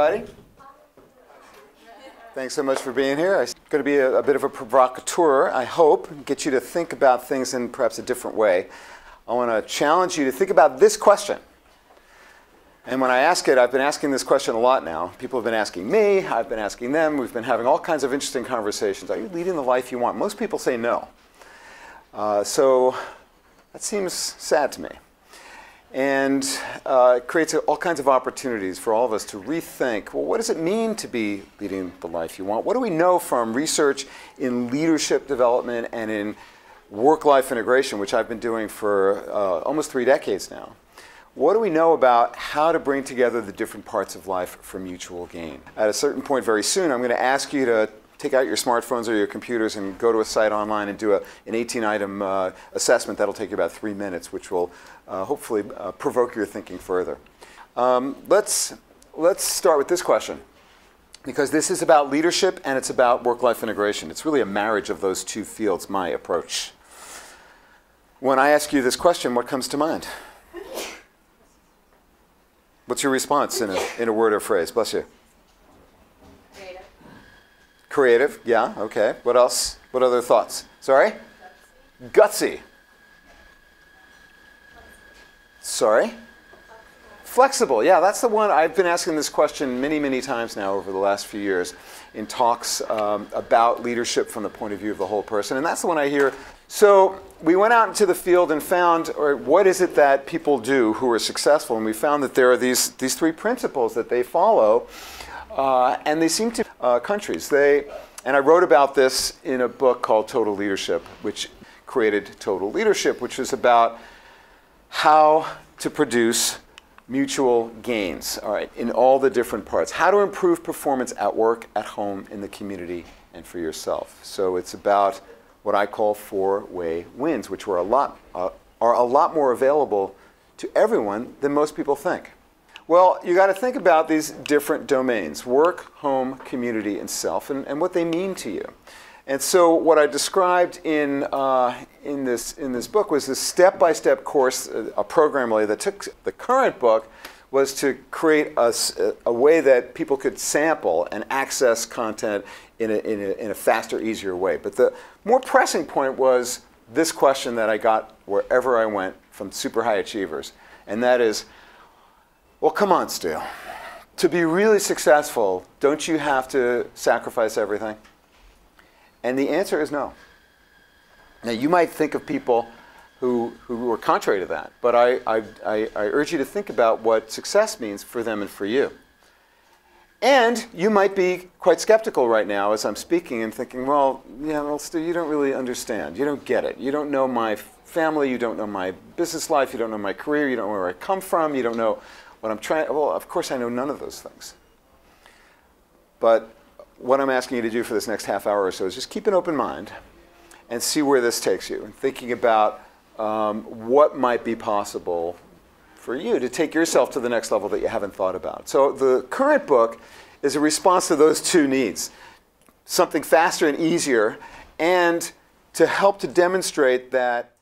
everybody. Thanks so much for being here. It's going to be a bit of a provocateur, I hope, and get you to think about things in perhaps a different way. I want to challenge you to think about this question. And when I ask it, I've been asking this question a lot now. People have been asking me, I've been asking them, we've been having all kinds of interesting conversations. Are you leading the life you want? Most people say no. So that seems sad to me. And it creates all kinds of opportunities for all of us to rethink, well, what does it mean to be leading the life you want? What do we know from research in leadership development and in work-life integration, which I've been doing for almost 3 decades now? What do we know about how to bring together the different parts of life for mutual gain? At a certain point very soon, I'm going to ask you to take out your smartphones or your computers and go to a site online and do an 18-item assessment. That'll take you about 3 minutes, which will hopefully provoke your thinking further. Let's start with this question, because this is about leadership and it's about work-life integration. It's really a marriage of those two fields, my approach. When I ask you this question, what comes to mind? What's your response in a word or phrase? Bless you. Creative. Creative, yeah, okay. What else? What other thoughts? Sorry? Gutsy. Sorry? Flexible, yeah, that's the one. I've been asking this question many, many times now over the last few years in talks about leadership from the point of view of the whole person, and that's the one I hear. So we went out into the field and found, what is it that people do who are successful, and we found that there are these 3 principles that they follow, and they seem to countries. And I wrote about this in a book called Total Leadership, which created Total Leadership, which is about how to produce mutual gains, all right, in all the different parts. How to improve performance at work, at home, in the community, and for yourself. So it's about what I call 4-way wins, which are a lot more available to everyone than most people think. Well, you got to think about these different domains: work, home, community, and self, and what they mean to you. And so what I described in this book was this step-by-step course, a program really that took the current book was to create a way that people could sample and access content in a faster, easier way. But the more pressing point was this question that I got wherever I went from super high achievers, and that is, well, come on, Stu. To be really successful, don't you have to sacrifice everything? And the answer is no. Now, you might think of people who are contrary to that, but I urge you to think about what success means for them and for you. And you might be quite skeptical right now as I'm speaking and thinking, well, yeah, well, Stu, you don't really understand. You don't get it. You don't know my family. You don't know my business life. You don't know my career. You don't know where I come from. You don't know what I'm trying. Well, of course, I know none of those things. But what I'm asking you to do for this next half hour or so is just keep an open mind and see where this takes you, and thinking about what might be possible for you to take yourself to the next level that you haven't thought about. So the current book is a response to those 2 needs: something faster and easier, and to help to demonstrate that